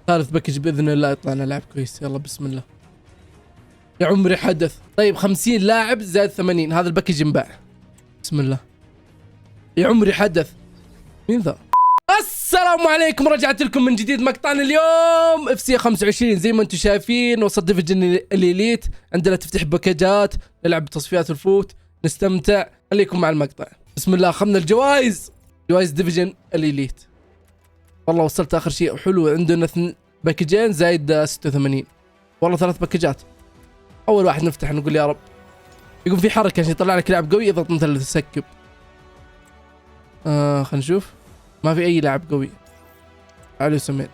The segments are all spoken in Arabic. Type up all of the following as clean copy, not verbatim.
ثالث باكج باذن الله يطلع لنا لاعب كويس. يلا بسم الله. يا عمري حدث. طيب 50 لاعب زائد 80، هذا الباكج ينباع. بسم الله. يا عمري حدث. مين ذا؟ السلام عليكم، رجعت لكم من جديد مقطعنا اليوم اف سي 25. زي ما انتم شايفين وصلت ديفيجن الإليت، عندنا تفتح باكجات، نلعب بتصفيات الفوت، نستمتع. خليكم مع المقطع. بسم الله. اخذنا الجوائز، جوائز ديفيجن الإليت. والله وصلت اخر شيء حلو. عندنا باكجين زايد 86. والله 3 باكجات. اول واحد نفتح نقول يا رب. يقول في حركه عشان يطلع لك لاعب قوي، اضغط مثلث تسكب. خلينا نشوف. ما في اي لاعب قوي. علي سمين.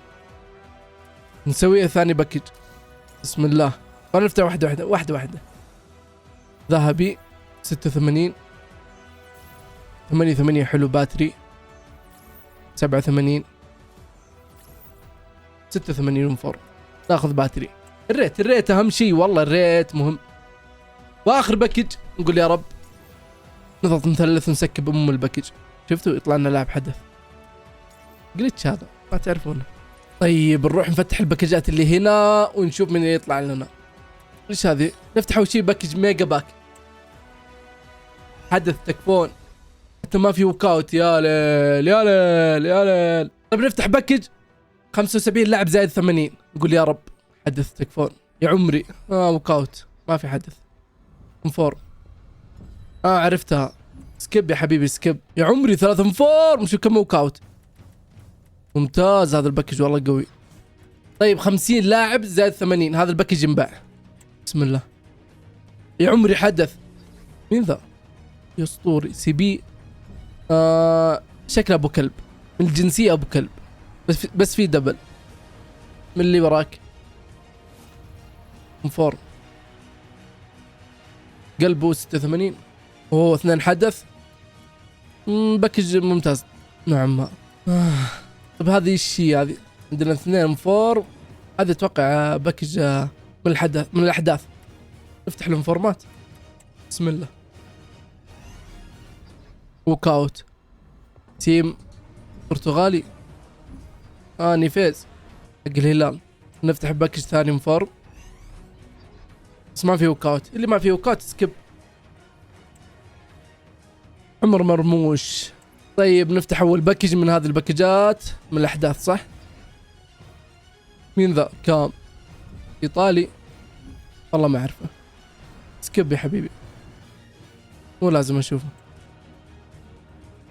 نسويها ثاني باكج. بسم الله. خلينا نفتح واحده. ذهبي 86. 88 حلو. باتري 87. 86 ونفر. ناخذ باتري. الريت اهم شيء، والله الريت مهم. واخر باكج نقول يا رب. نضغط مثلث ونسكب الباكج. شفتوا يطلع لنا لاعب حدث. جلتش هذا ما تعرفونه. طيب نروح نفتح الباكجات اللي هنا ونشوف من اللي يطلع لنا. ايش هذه؟ نفتح اول شيء باكج ميجا باك. حدث تكفون. حتى ما في وكاوت. يا ليل. طيب نفتح باكج 75 لاعب زائد 80. نقول يا رب حدث تكفون. يا عمري وكاوت ما في حدث. انفور. عرفتها. سكيب يا حبيبي سكيب. يا عمري 3 انفور. مش كم وكاوت. ممتاز هذا الباكج والله قوي. طيب 50 لاعب زائد 80، هذا الباكج ينباع. بسم الله. يا عمري حدث. مين ذا؟ يا اسطوري. سي بي. شكله ابو كلب، من الجنسية ابو كلب، بس في دبل. من اللي وراك؟ انفور. قلبه 86. اوه 2 حدث. باكج ممتاز نوعا ما. طب هذه ايش هي هذه؟ عندنا 2 4. هذه اتوقع باكج من الاحداث. نفتح الانفورمات. بسم الله. ووكاوت. تيم برتغالي. نيفيز حق الهلال. نفتح باكج ثاني انفورم. بس ما في وكاوت. اللي ما في وكاوت سكيب. عمر مرموش. طيب نفتح اول باكج من هذه الباكجات من الاحداث صح؟ مين ذا؟ كام ايطالي. والله ما اعرفه. سكيب يا حبيبي. مو لازم اشوفه.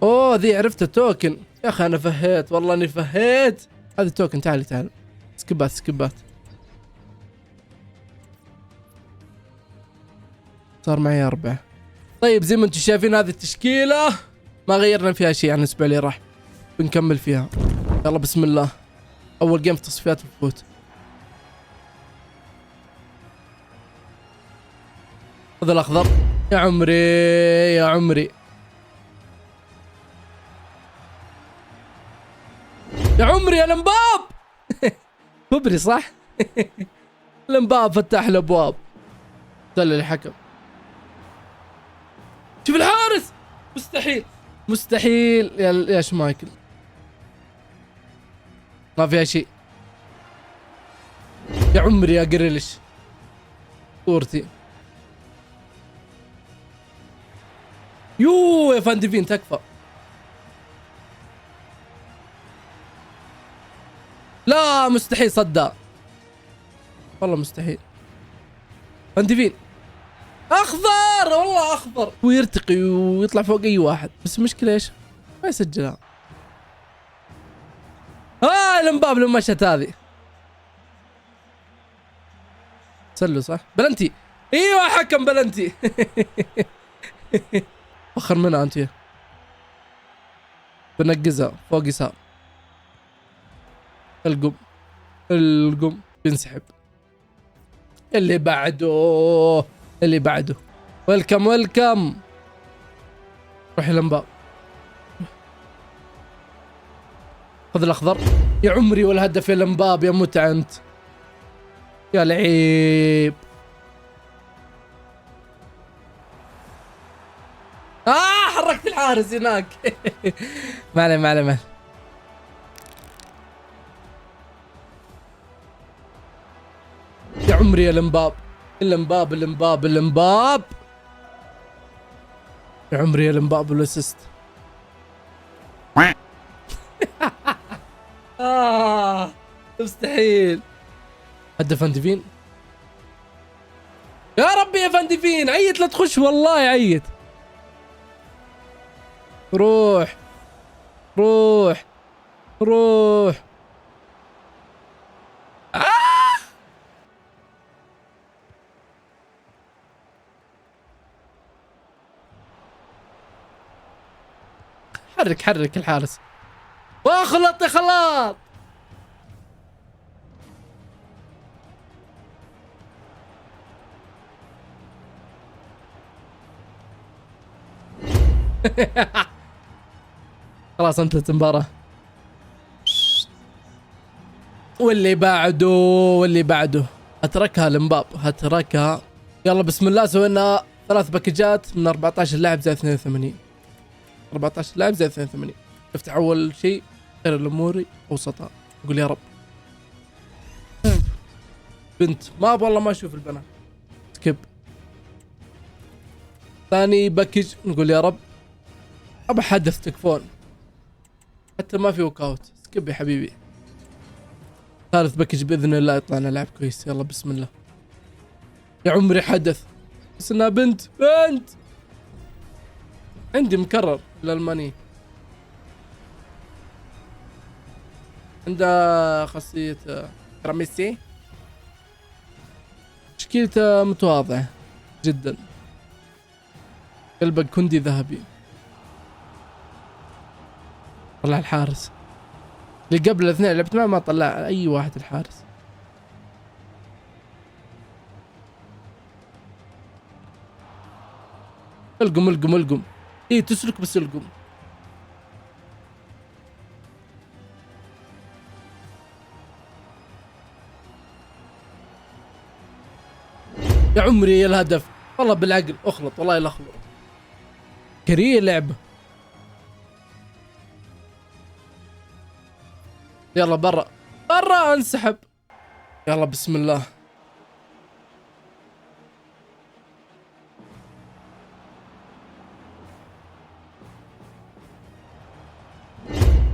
اوه ذي عرفته توكن. يا اخي انا فهيت، والله اني فهيت. هذا توكن. تعال سكبات. صار معي 4. طيب زي ما انتم شايفين هذه التشكيلة ما غيرنا فيها شيء عن الاسبوع اللي راح. بنكمل فيها. يلا بسم الله. اول جيم في تصفيات الفوت. خذ الاخضر. يا عمري يا الامباب. كبري صح. الامباب فتح الابواب. دل الحكم. شوف الحارس. مستحيل يا شمايكل. ما فيها شيء. يا عمري يا قريلش. صورتي. يا فانديفين تكفى. لا مستحيل صدق. والله مستحيل. فانديفين اخضر. والله اخضر. ويرتقي ويطلع فوق اي واحد، بس المشكله ايش؟ ما يسجلها. الامباب لما مشت هذه. سلو صح؟ بلنتي. ايوه حكم بلنتي. اخر منها انت. بنقزها فوق يسار. القم بينسحب. اللي بعده. ويلكم. روح الانباب. خذ الاخضر. يا عمري والهدف يا الانباب يا متع انت. يا لعيب. حركت الحارس هناك. ما عليه. عمري يا الامباب. الامباب الامباب الامباب. يا عمري يا الامباب والاسيست. مستحيل. هدف فانديفين. يا ربي يا فانديفين، عيت لا تخش والله عيت. روح روح روح. حرك حرك الحارس. واخلط يا خلاط. خلاص انتهت المباراة. واللي بعده واللي بعده. هتركها الامباب، هتركها. يلا بسم الله. سوينا 3 باكجات من 14 لاعب زائد 82. 14 لاعب زائد 82. افتح اول شيء خير الامور اوسطها. قول يا رب. بنت ما والله ما اشوف البنات. سكيب. ثاني باكج نقول يا رب. ابى حدث تكفون حتى ما في وك اوت. سكيب يا حبيبي. ثالث باكج باذن الله يطلع لنا لاعب كويس. يلا بسم الله. يا عمري حدث. بس انها بنت. بنت عندي مكرر الالماني. عنده خاصية راميسي. تشكيلته متواضعة جدا. قلبك كندي ذهبي. طلع الحارس اللي قبل الاثنين لعبت معه ما طلع اي واحد الحارس. القم القم القم. ايه تسلك بس القم. يا عمري يا الهدف. والله بالعقل اخلط والله لا اخلط. كريه لعبه. يلا برا برا انسحب. يلا بسم الله.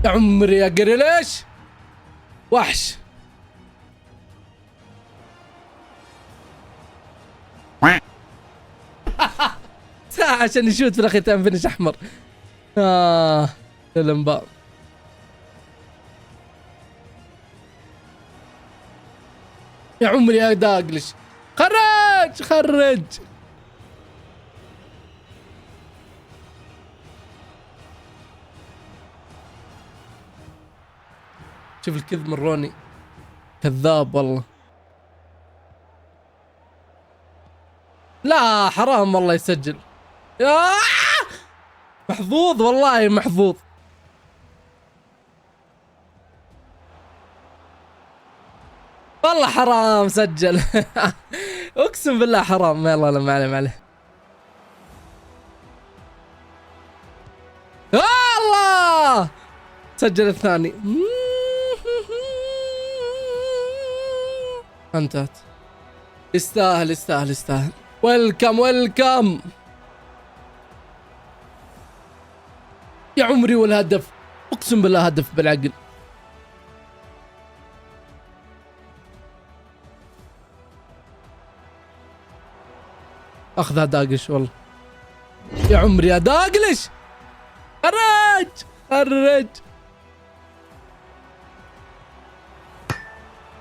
يا عمري يا قريليش وحش. ساعة عشان يشوت في الاخير تم فينش احمر. الانباء. يا عمري يا داقلش. خرج خرج. شوف الكذب من روني. كذاب والله. لا حرام والله يسجل. يا محظوظ والله محظوظ. والله حرام سجل. اقسم بالله حرام. يلا لا ما عليه ما عليه. الله سجل الثاني. انتهت. يستاهل يستاهل يستاهل. ويلكم ويلكم. يا عمري والهدف. اقسم بالله هدف بالعقل. اخذها داقش والله. يا عمري يا داقلش. خرج خرج.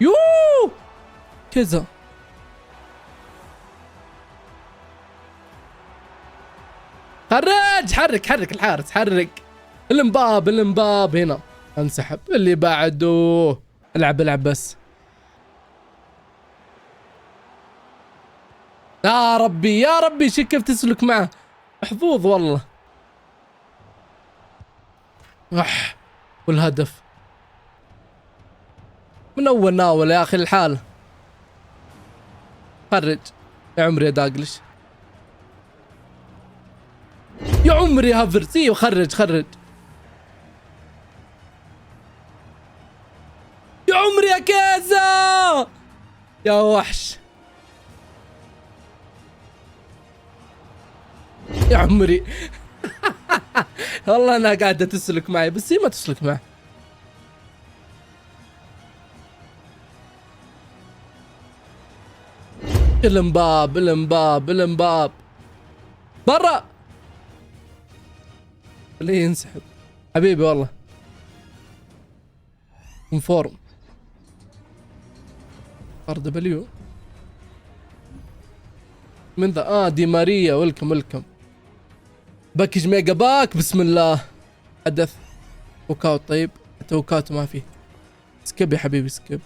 يو كذا. خرج. حرك حرك الحارس حرك. الامباب الامباب هنا. انسحب. اللي بعده. العب العب بس. يا ربي يا ربي شوف كيف تسلك معه. محظوظ والله. والهدف من اول ناول يا اخي الحالة. خرج. يا عمري يا داقلش. يا عمري هافرز. ايوه خرج خرج. يا عمري يا كيزا. يا وحش. يا عمري. والله انها قاعدة تسلك معي بس هي ما تسلك معي. الامباب الامباب الامباب برا. ليه ينسحب حبيبي والله. كونفورم ار دبليو من ذا. دي ماريا ويلكم ويلكم. باكج ميجا باك بسم الله. حدث وكاوت. طيب حتى وكاوت ما فيه. سكيب يا حبيبي سكيب.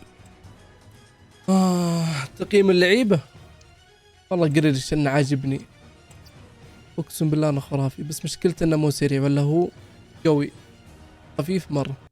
تقييم اللعيبة والله جريليش انه عاجبني اقسم بالله انه خرافي بس مشكلته انه مو سريع ولا هو قوي خفيف مرة.